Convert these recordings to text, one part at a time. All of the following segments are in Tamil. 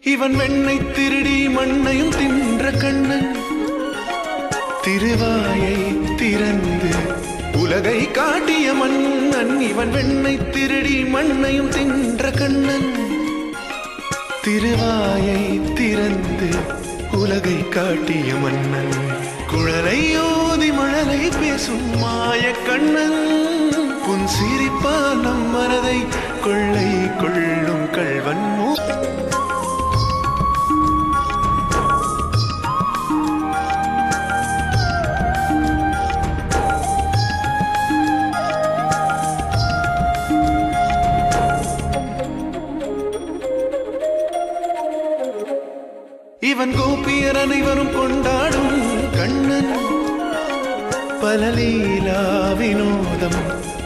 இவன் வெண்ணை திருடி மண்ணையும் தின்ற கண்ணன் திருவாயை திறந்து உலகை காட்டிய மன்னன் இவன் வெண்ணை திருடி மண்ணையும் தின்ற கண்ணன் திருவாயை திறந்து உலகை காட்டிய மன்னன் குழலை ஓதி மழலை பேசும் மாய கண்ணன் புன் சிரிப்பால் நம் மனதை கொள்ளை கொள்ளும் கள்வன் இவன் கோபியர் அனைவரும் கொண்டாடும் கண்ணன் பலலீலா வினோதம்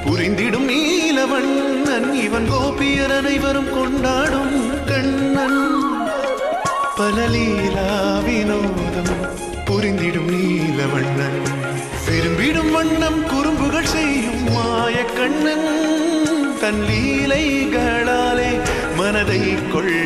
புரிந்திடும் நீலவண்ணன் இவன் கோபியர் அனைவரும் கொண்டாடும் கண்ணன் பலலீலா வினோதம் புரிந்திடும் நீலவண்ணன் விரும்பிடும் வண்ணம் குறும்புகள் செய்யும் மாய கண்ணன் தன் லீலைகளாலே மனதை கொள்ள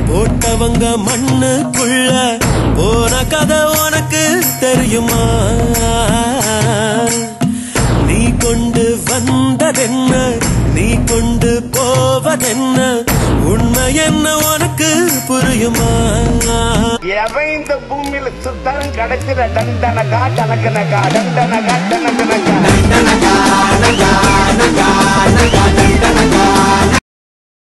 போட்டவங்க மண்ணுக்குள்ள போன கதை உனக்கு தெரியுமா நீ கொண்டு வந்ததென்ன நீ கொண்டு போவதென்ன உண்மை என்ன உனக்கு புரியுமா எவன் இந்த பூமியில சுத்தம் கிடைச்சிட தண்டனகா தனக்கனகா தண்டனகா